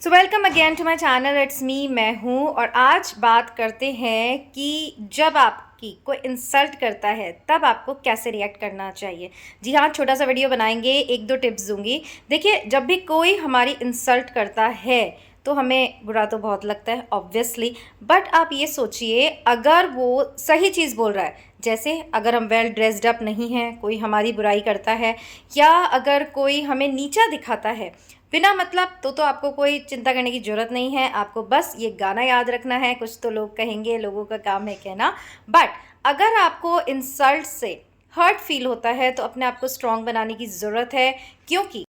So welcome again to my channel. It's me, मैं हूँ। और आज बात करते हैं कि जब आपकी कोई इंसल्ट करता है तब आपको कैसे रिएक्ट करना चाहिए। जी हाँ, छोटा सा वीडियो बनाएंगे, एक दो टिप्स दूंगी। देखिए, जब भी कोई हमारी इंसल्ट करता है तो हमें बुरा तो बहुत लगता है ऑब्वियसली, बट आप ये सोचिए अगर वो सही चीज़ बोल रहा है, जैसे अगर हम वेल ड्रेस्ड अप नहीं हैं, कोई हमारी बुराई करता है, या अगर कोई हमें नीचा दिखाता है बिना मतलब, तो आपको कोई चिंता करने की ज़रूरत नहीं है। आपको बस ये गाना याद रखना है। कुछ तो लोग कहेंगे, लोगों का काम है कहना, बट अगर आपको इंसल्ट से हर्ट फील होता है तो अपने आप को स्ट्रॉन्ग बनाने की ज़रूरत है। क्योंकि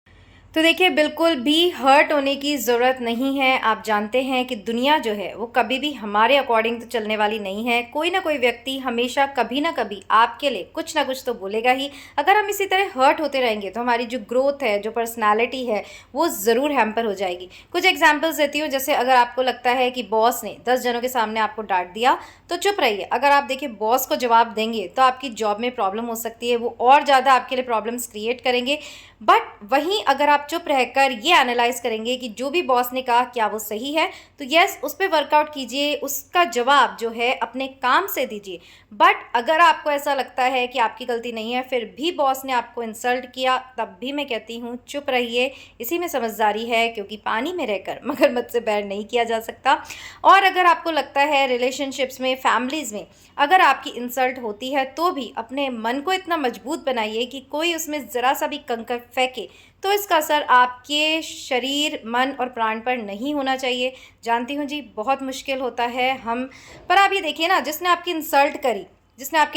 तो देखिए, बिल्कुल भी हर्ट होने की ज़रूरत नहीं है। आप जानते हैं कि दुनिया जो है वो कभी भी हमारे अकॉर्डिंग तो चलने वाली नहीं है। कोई ना कोई व्यक्ति हमेशा कभी ना कभी आपके लिए कुछ ना कुछ तो बोलेगा ही। अगर हम इसी तरह हर्ट होते रहेंगे तो हमारी जो ग्रोथ है, जो पर्सनालिटी है, वो ज़रूर हैम्पर हो जाएगी। कुछ एग्जाम्पल्स देती हूँ। जैसे अगर आपको लगता है कि बॉस ने 10 जनों के सामने आपको डांट दिया तो चुप रहिए। अगर आप देखिए बॉस को जवाब देंगे तो आपकी जॉब में प्रॉब्लम हो सकती है, वो और ज़्यादा आपके लिए प्रॉब्लम्स क्रिएट करेंगे। बट वहीं अगर आप चुप रहकर ये एनालाइज करेंगे कि जो भी बॉस ने कहा क्या वो सही है, तो यस, उस पर वर्कआउट कीजिए, उसका जवाब जो है अपने काम से दीजिए। बट अगर आपको ऐसा लगता है कि आपकी गलती नहीं है, फिर भी बॉस ने आपको इंसल्ट किया, तब भी मैं कहती हूँ चुप रहिए। इसी में समझदारी है, क्योंकि पानी में रहकर मगरमच्छ से बैर नहीं किया जा सकता। और अगर आपको लगता है रिलेशनशिप्स में, फैमिलीज़ में अगर आपकी इंसल्ट होती है, तो भी अपने मन को इतना मजबूत बनाइए कि कोई उसमें ज़रा सा भी कंकर फेंके तो इसका असर आपके शरीर, मन और प्राण पर नहीं होना चाहिए। जानती हूँ जी, बहुत मुश्किल होता है हम, पर आप ये देखिए ना, जिसने आपकी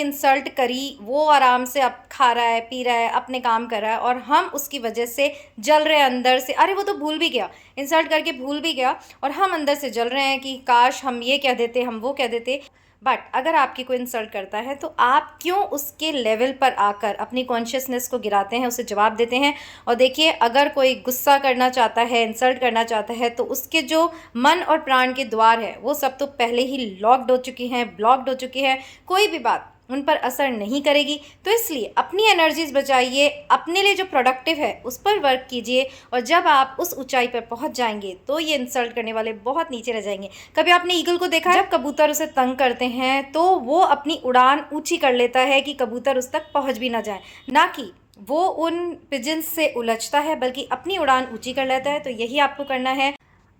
इंसल्ट करी वो आराम से अब खा रहा है, पी रहा है, अपने काम कर रहा है, और हम उसकी वजह से जल रहे हैं अंदर से। अरे वो तो भूल भी गया, इंसल्ट करके भूल भी गया, और हम अंदर से जल रहे हैं कि काश हम ये कह देते, हम वो कह देते। बट अगर आपकी कोई इंसल्ट करता है तो आप क्यों उसके लेवल पर आकर अपनी कॉन्शियसनेस को गिराते हैं, उसे जवाब देते हैं। और देखिए, अगर कोई गुस्सा करना चाहता है, इंसल्ट करना चाहता है, तो उसके जो मन और प्राण के द्वार है वो सब तो पहले ही लॉक्ड हो चुकी हैं, ब्लॉक्ड हो चुकी हैं। कोई भी बात उन पर असर नहीं करेगी। तो इसलिए अपनी एनर्जीज बचाइए, अपने लिए जो प्रोडक्टिव है उस पर वर्क कीजिए। और जब आप उस ऊंचाई पर पहुंच जाएंगे तो ये इंसल्ट करने वाले बहुत नीचे रह जाएंगे। कभी आपने ईगल को देखा है? जब कबूतर उसे तंग करते हैं तो वो अपनी उड़ान ऊंची कर लेता है कि कबूतर उस तक पहुंच भी ना जाए, ना कि वो उन पिजन्स से उलझता है, बल्कि अपनी उड़ान ऊंची कर लेता है। तो यही आपको करना है।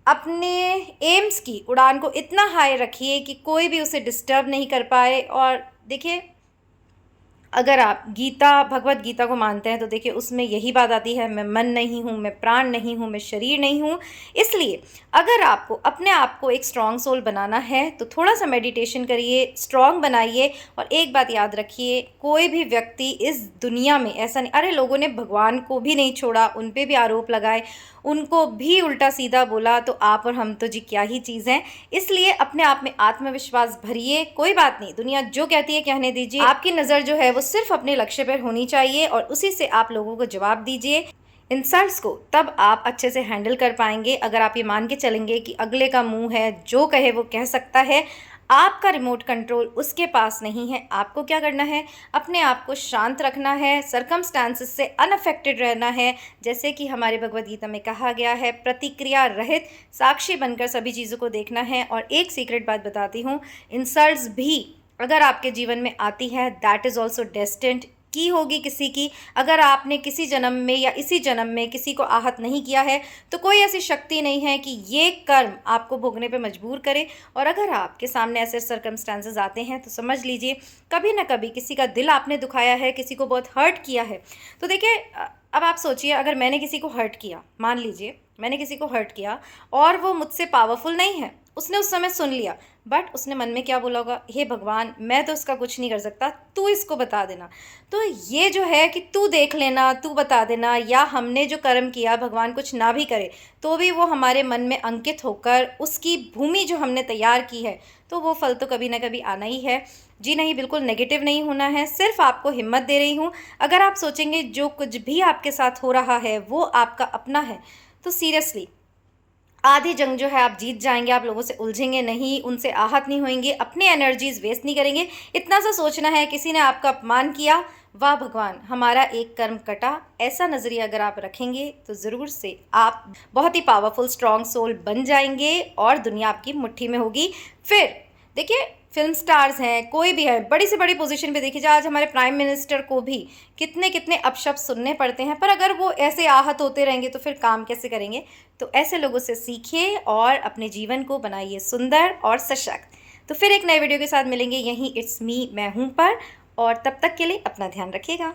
अपने एम्स की उड़ान को इतना हाई रखिए कि कोई भी उसे डिस्टर्ब नहीं कर पाए। और देखिए, अगर आप भगवत गीता को मानते हैं तो देखिए उसमें यही बात आती है, मैं मन नहीं हूँ, मैं प्राण नहीं हूँ, मैं शरीर नहीं हूँ। इसलिए अगर आपको अपने आप को एक स्ट्रॉन्ग सोल बनाना है तो थोड़ा सा मेडिटेशन करिए, स्ट्रॉन्ग बनाइए। और एक बात याद रखिए, कोई भी व्यक्ति इस दुनिया में ऐसा नहीं, अरे लोगों ने भगवान को भी नहीं छोड़ा, उन पे भी आरोप लगाए, उनको भी उल्टा सीधा बोला, तो आप और हम तो जी क्या ही चीज़ हैं। इसलिए अपने आप में आत्मविश्वास भरिए। कोई बात नहीं, दुनिया जो कहती है कहने दीजिए। आपकी नज़र जो है वो सिर्फ अपने लक्ष्य पर होनी चाहिए और उसी से आप लोगों को जवाब दीजिए। इंसल्ट्स को तब आप अच्छे से हैंडल कर पाएंगे अगर आप ये मान के चलेंगे कि अगले का मुंह है, जो कहे वो कह सकता है। आपका रिमोट कंट्रोल उसके पास नहीं है। आपको क्या करना है? अपने आप को शांत रखना है, सरकमस्टांसेस से अनअफेक्टेड रहना है। जैसे कि हमारे भगवद गीता में कहा गया है, प्रतिक्रिया रहित साक्षी बनकर सभी चीज़ों को देखना है। और एक सीक्रेट बात बताती हूँ, इंसल्ट्स भी अगर आपके जीवन में आती है, दैट इज़ ऑल्सो डेस्टिन्ड की होगी किसी की। अगर आपने किसी जन्म में या इसी जन्म में किसी को आहत नहीं किया है तो कोई ऐसी शक्ति नहीं है कि ये कर्म आपको भोगने पे मजबूर करे। और अगर आपके सामने ऐसे सर्कमस्टांसेस आते हैं तो समझ लीजिए कभी ना कभी किसी का दिल आपने दुखाया है, किसी को बहुत हर्ट किया है। तो देखिए, अब आप सोचिए, अगर मैंने किसी को हर्ट किया, मान लीजिए मैंने किसी को हर्ट किया और वो मुझसे पावरफुल नहीं है, उसने उस समय सुन लिया, बट उसने मन में क्या बोला होगा? हे भगवान, मैं तो इसका कुछ नहीं कर सकता, तू इसको बता देना। तो ये जो है कि तू देख लेना, तू बता देना, या हमने जो कर्म किया भगवान कुछ ना भी करे तो भी वो हमारे मन में अंकित होकर उसकी भूमि जो हमने तैयार की है, तो वो फल तो कभी ना कभी आना ही है। जी नहीं, बिल्कुल नेगेटिव नहीं होना है, सिर्फ आपको हिम्मत दे रही हूँ। अगर आप सोचेंगे जो कुछ भी आपके साथ हो रहा है वो आपका अपना है, तो सीरियसली आधी जंग जो है आप जीत जाएंगे, आप लोगों से उलझेंगे नहीं, उनसे आहत नहीं होंगे, अपने एनर्जीज वेस्ट नहीं करेंगे। इतना सा सोचना है, किसी ने आपका अपमान किया, वाह भगवान हमारा एक कर्म कटा, ऐसा नज़रिया अगर आप रखेंगे तो ज़रूर से आप बहुत ही पावरफुल स्ट्रॉन्ग सोल बन जाएंगे और दुनिया आपकी मुट्ठी में होगी। फिर देखिए, फिल्म स्टार्स हैं, कोई भी है, बड़ी से बड़ी पोजीशन पे देखिए, आज हमारे प्राइम मिनिस्टर को भी कितने कितने अपशब्द सुनने पड़ते हैं, पर अगर वो ऐसे आहत होते रहेंगे तो फिर काम कैसे करेंगे। तो ऐसे लोगों से सीखिए और अपने जीवन को बनाइए सुंदर और सशक्त। तो फिर एक नए वीडियो के साथ मिलेंगे यहीं इट्स मी मैं हूं पर, और तब तक के लिए अपना ध्यान रखिएगा।